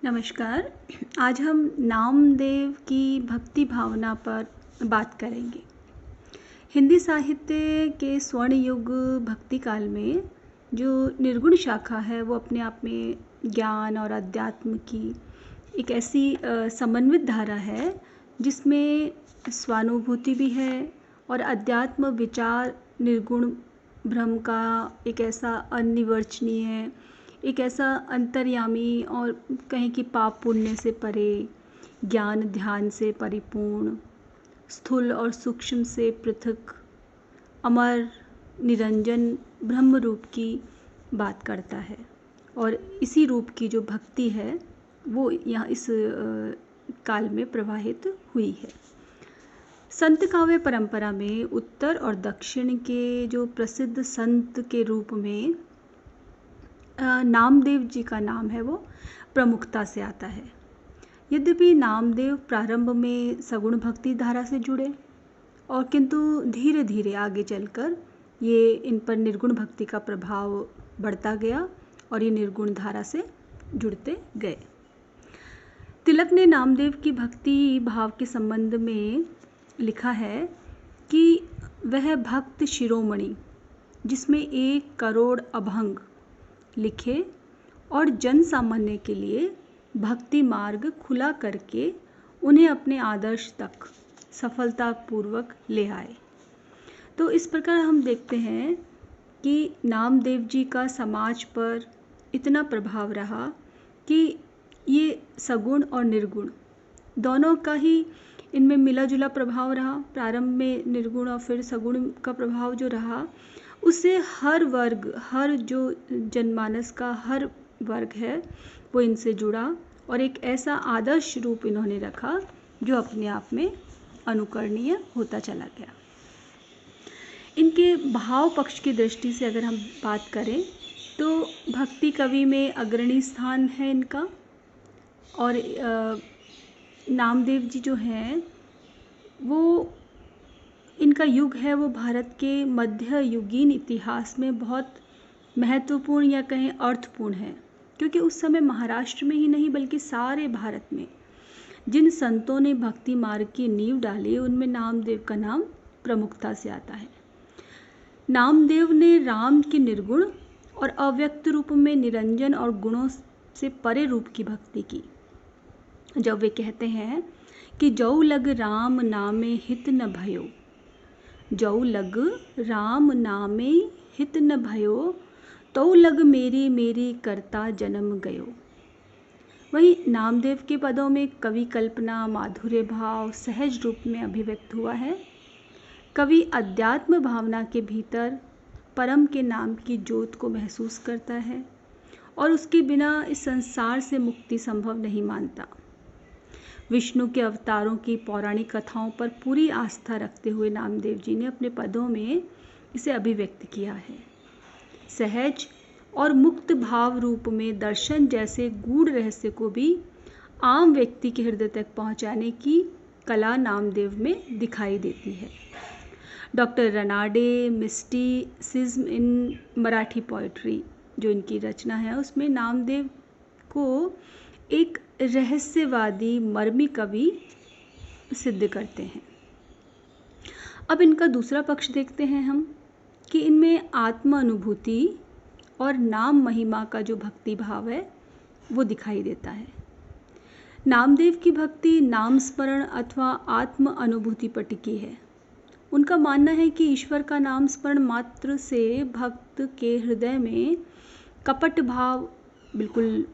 नमस्कार। आज हम नामदेव की भक्ति भावना पर बात करेंगे। हिंदी साहित्य के स्वर्ण युग भक्ति काल में जो निर्गुण शाखा है वो अपने आप में ज्ञान और अध्यात्म की एक ऐसी समन्वित धारा है जिसमें स्वानुभूति भी है और अध्यात्म विचार निर्गुण ब्रह्म का एक ऐसा अनिर्वचनीय, एक ऐसा अंतर्यामी और कहें कि पाप पुण्य से परे, ज्ञान ध्यान से परिपूर्ण, स्थूल और सूक्ष्म से पृथक, अमर निरंजन ब्रह्म रूप की बात करता है। और इसी रूप की जो भक्ति है वो यहाँ इस काल में प्रवाहित हुई है। संत काव्य परंपरा में उत्तर और दक्षिण के जो प्रसिद्ध संत के रूप में नामदेव जी का नाम है वो प्रमुखता से आता है। यद्यपि नामदेव प्रारंभ में सगुण भक्ति धारा से जुड़े और किंतु धीरे धीरे आगे चलकर ये इन पर निर्गुण भक्ति का प्रभाव बढ़ता गया और ये निर्गुण धारा से जुड़ते गए। तिलक ने नामदेव की भक्ति भाव के संबंध में लिखा है कि वह भक्त शिरोमणि जिसमें 1 करोड़ अभंग लिखे और जन सामान्य के लिए भक्ति मार्ग खुला करके उन्हें अपने आदर्श तक सफलतापूर्वक ले आए। तो इस प्रकार हम देखते हैं कि नामदेव जी का समाज पर इतना प्रभाव रहा कि ये सगुण और निर्गुण दोनों का ही इनमें मिला जुला प्रभाव रहा। प्रारंभ में निर्गुण और फिर सगुण का प्रभाव जो रहा उससे हर वर्ग, हर जो जनमानस का हर वर्ग है वो इनसे जुड़ा और एक ऐसा आदर्श रूप इन्होंने रखा जो अपने आप में अनुकरणीय होता चला गया। इनके भाव पक्ष की दृष्टि से अगर हम बात करें तो भक्ति कवि में अग्रणी स्थान है इनका। और नामदेव जी जो हैं वो इनका युग है वो भारत के मध्य युगीन इतिहास में बहुत महत्वपूर्ण या कहें अर्थपूर्ण है, क्योंकि उस समय महाराष्ट्र में ही नहीं बल्कि सारे भारत में जिन संतों ने भक्ति मार्ग की नींव डाली उनमें नामदेव का नाम प्रमुखता से आता है। नामदेव ने राम के निर्गुण और अव्यक्त रूप में निरंजन और गुणों से परे रूप की भक्ति की। जब वे कहते हैं कि जौ लग राम नामे हित न भयो, जौ लग राम नामे हित न भयो, तो लग मेरी मेरी करता जन्म गयो। वहीं नामदेव के पदों में कवि कल्पना, माधुर्य भाव सहज रूप में अभिव्यक्त हुआ है। कवि अध्यात्म भावना के भीतर परम के नाम की ज्योत को महसूस करता है और उसके बिना इस संसार से मुक्ति संभव नहीं मानता। विष्णु के अवतारों की पौराणिक कथाओं पर पूरी आस्था रखते हुए नामदेव जी ने अपने पदों में इसे अभिव्यक्त किया है। सहज और मुक्त भाव रूप में दर्शन जैसे गूढ़ रहस्य को भी आम व्यक्ति के हृदय तक पहुंचाने की कला नामदेव में दिखाई देती है। डॉक्टर रनाडे मिस्टिसिज्म इन मराठी पोइट्री जो इनकी रचना है उसमें नामदेव को एक रहस्यवादी मर्मी कवि सिद्ध करते हैं। अब इनका दूसरा पक्ष देखते हैं हम कि इनमें आत्म अनुभूति और नाम महिमा का जो भक्ति भाव है वो दिखाई देता है। नामदेव की भक्ति नाम स्मरण अथवा आत्म अनुभूति पर टिकी है। उनका मानना है कि ईश्वर का नाम स्मरण मात्र से भक्त के हृदय में कपट भाव बिल्कुल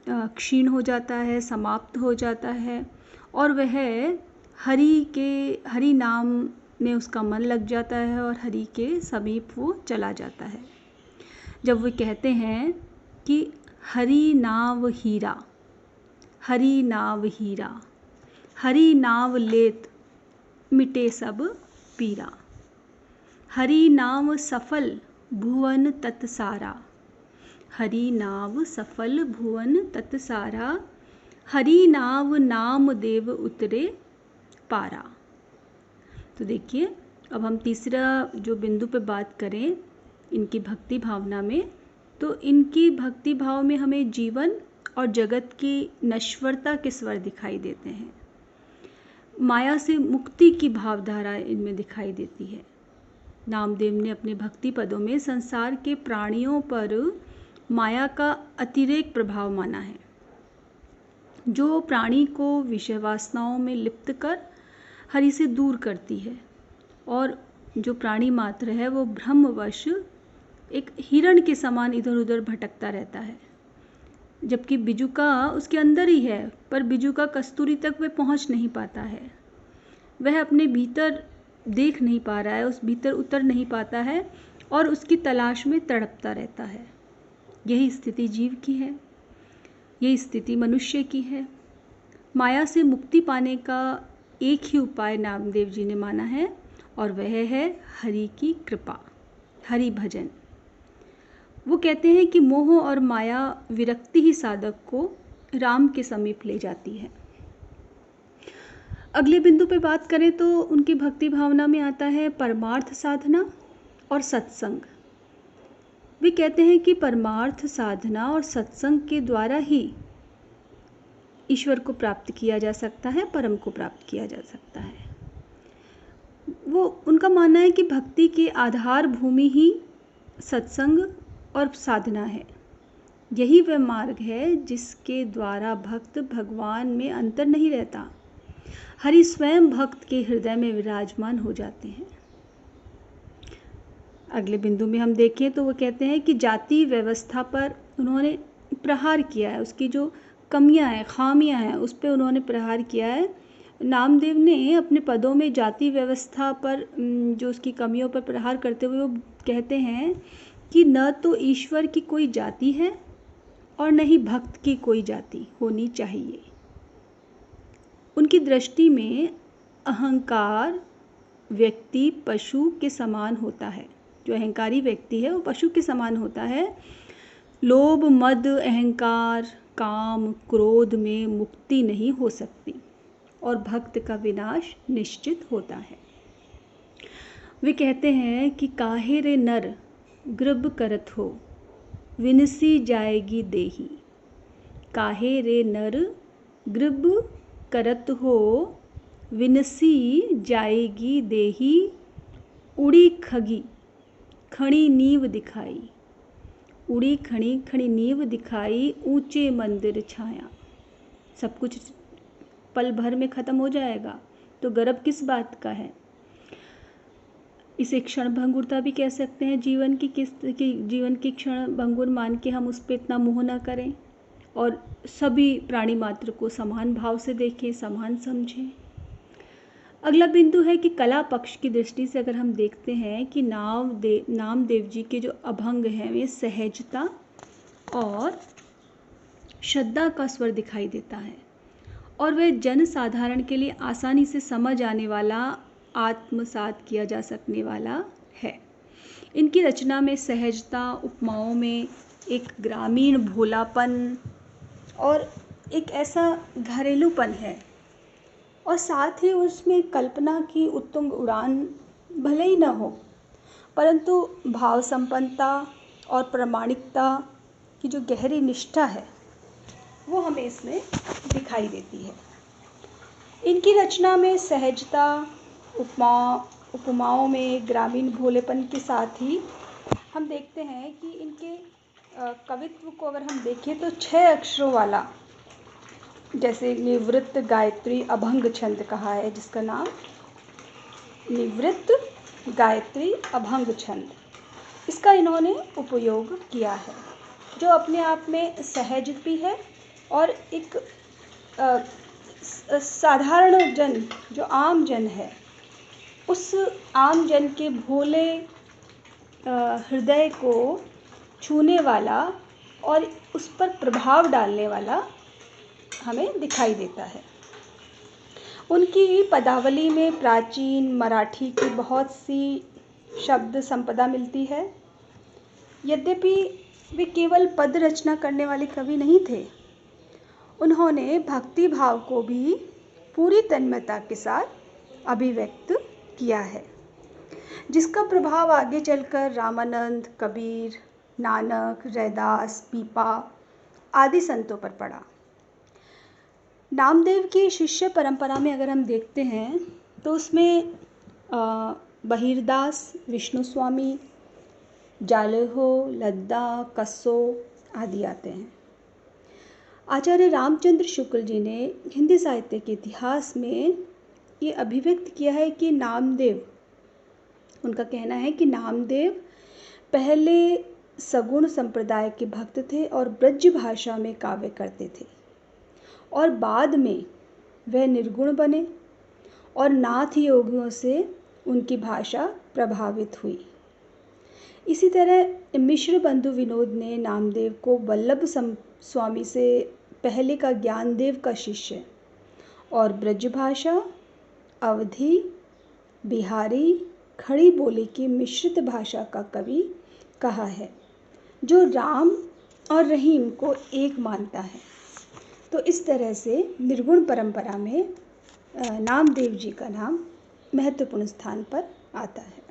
क्षीण हो जाता है, समाप्त हो जाता है और वह हरि नाम में उसका मन लग जाता है और हरि के समीप वो चला जाता है। जब वे कहते हैं कि हरि नाव हीरा, हरि नाव हीरा, हरि नाव लेत मिटे सब पीरा, हरि नाम सफल भुवन तत् सारा, हरि नाव सफल भुवन तत् सारा, हरि नाव नाम देव उतरे पारा। तो देखिए अब हम तीसरा जो बिंदु पे बात करें इनकी भक्ति भावना में, तो इनकी भक्ति भाव में हमें जीवन और जगत की नश्वरता के स्वर दिखाई देते हैं। माया से मुक्ति की भावधारा इनमें दिखाई देती है। नामदेव ने अपने भक्ति पदों में संसार के प्राणियों पर माया का अतिरेक प्रभाव माना है, जो प्राणी को विषय वासनाओं में लिप्त कर हरि से दूर करती है, और जो प्राणी मात्र है वो भ्रमवश एक हिरण के समान इधर उधर भटकता रहता है, जबकि बिजुका उसके अंदर ही है, पर बिजुका कस्तूरी तक वह पहुंच नहीं पाता है। वह अपने भीतर देख नहीं पा रहा है, उस भीतर उतर नहीं पाता है और उसकी तलाश में तड़पता रहता है। यही स्थिति जीव की है, यही स्थिति मनुष्य की है। माया से मुक्ति पाने का एक ही उपाय नामदेव जी ने माना है, और वह है हरि की कृपा, हरि भजन। वो कहते हैं कि मोह और माया विरक्ति ही साधक को राम के समीप ले जाती है। अगले बिंदु पे बात करें तो उनकी भक्ति भावना में आता है परमार्थ साधना और सत्संग। वे कहते हैं कि परमार्थ साधना और सत्संग के द्वारा ही ईश्वर को प्राप्त किया जा सकता है, परम को प्राप्त किया जा सकता है। वो उनका मानना है कि भक्ति की आधार भूमि ही सत्संग और साधना है। यही वह मार्ग है जिसके द्वारा भक्त भगवान में अंतर नहीं रहता, हरि स्वयं भक्त के हृदय में विराजमान हो जाते हैं। अगले बिंदु में हम देखें तो वो कहते हैं कि जाति व्यवस्था पर उन्होंने प्रहार किया है, उसकी जो कमियां हैं, खामियां हैं, उस पर उन्होंने प्रहार किया है। नामदेव ने अपने पदों में जाति व्यवस्था पर जो उसकी कमियों पर प्रहार करते हुए वो कहते हैं कि न तो ईश्वर की कोई जाति है और न ही भक्त की कोई जाति होनी चाहिए। उनकी दृष्टि में अहंकार व्यक्ति पशु के समान होता है। जो अहंकारी व्यक्ति है वो पशु के समान होता है। लोभ, मद, अहंकार, काम, क्रोध में मुक्ति नहीं हो सकती और भक्त का विनाश निश्चित होता है। वे कहते हैं कि काहे रे नर गृभ करत हो, विनसी जाएगी देही। काहे रे नर गृभ करत हो, विनसी जाएगी देही। उड़ी खगी खड़ी नींव दिखाई, उड़ी खड़ी खड़ी नींव दिखाई, ऊंचे मंदिर छाया। सब कुछ पल भर में ख़त्म हो जाएगा तो गर्व किस बात का है। इसे क्षण भंगुरता भी कह सकते हैं। जीवन की क्षण भंगुर मान के हम उस पर इतना मोह न करें और सभी प्राणी मात्र को समान भाव से देखें, समान समझें। अगला बिंदु है कि कला पक्ष की दृष्टि से अगर हम देखते हैं कि नामदेव जी के जो अभंग हैं वे सहजता और श्रद्धा का स्वर दिखाई देता है, और वह जन साधारण के लिए आसानी से समझ आने वाला, आत्मसात किया जा सकने वाला है। इनकी रचना में सहजता, उपमाओं में एक ग्रामीण भोलापन और एक ऐसा घरेलूपन है, और साथ ही उसमें कल्पना की उत्तुंग उड़ान भले ही न हो, परंतु भाव संपन्नता और प्रामाणिकता की जो गहरी निष्ठा है वो हमें इसमें दिखाई देती है। इनकी रचना में सहजता, उपमाओं में ग्रामीण भोलेपन के साथ ही हम देखते हैं कि इनके कवित्व को अगर हम देखें तो 6 अक्षरों वाला, जैसे निवृत्त गायत्री अभंग छंद कहा है, जिसका नाम निवृत्त गायत्री अभंग छंद, इसका इन्होंने उपयोग किया है, जो अपने आप में सहज भी है और एक साधारण जन, जो आम जन है, उस आम जन के भोले हृदय को छूने वाला और उस पर प्रभाव डालने वाला हमें दिखाई देता है। उनकी पदावली में प्राचीन मराठी की बहुत सी शब्द संपदा मिलती है। यद्यपि वे केवल पद रचना करने वाले कवि नहीं थे, उन्होंने भक्ति भाव को भी पूरी तन्मयता के साथ अभिव्यक्त किया है, जिसका प्रभाव आगे चलकर रामानंद, कबीर, नानक, रैदास, पीपा आदि संतों पर पड़ा। नामदेव की शिष्य परंपरा में अगर हम देखते हैं तो उसमें बहिरदास, विष्णु स्वामी, जालेहो, लद्दा, कस्सो आदि आते हैं। आचार्य रामचंद्र शुक्ल जी ने हिंदी साहित्य के इतिहास में ये अभिव्यक्त किया है कि नामदेव, उनका कहना है कि नामदेव पहले सगुण संप्रदाय के भक्त थे और ब्रज भाषा में काव्य करते थे और बाद में वह निर्गुण बने और नाथ योगियों से उनकी भाषा प्रभावित हुई। इसी तरह मिश्र बंधु विनोद ने नामदेव को वल्लभ स्वामी से पहले का ज्ञानदेव का शिष्य और ब्रजभाषा, अवधी, बिहारी, खड़ी बोली की मिश्रित भाषा का कवि कहा है, जो राम और रहीम को एक मानता है। तो इस तरह से निर्गुण परंपरा में नामदेव जी का नाम महत्वपूर्ण स्थान पर आता है।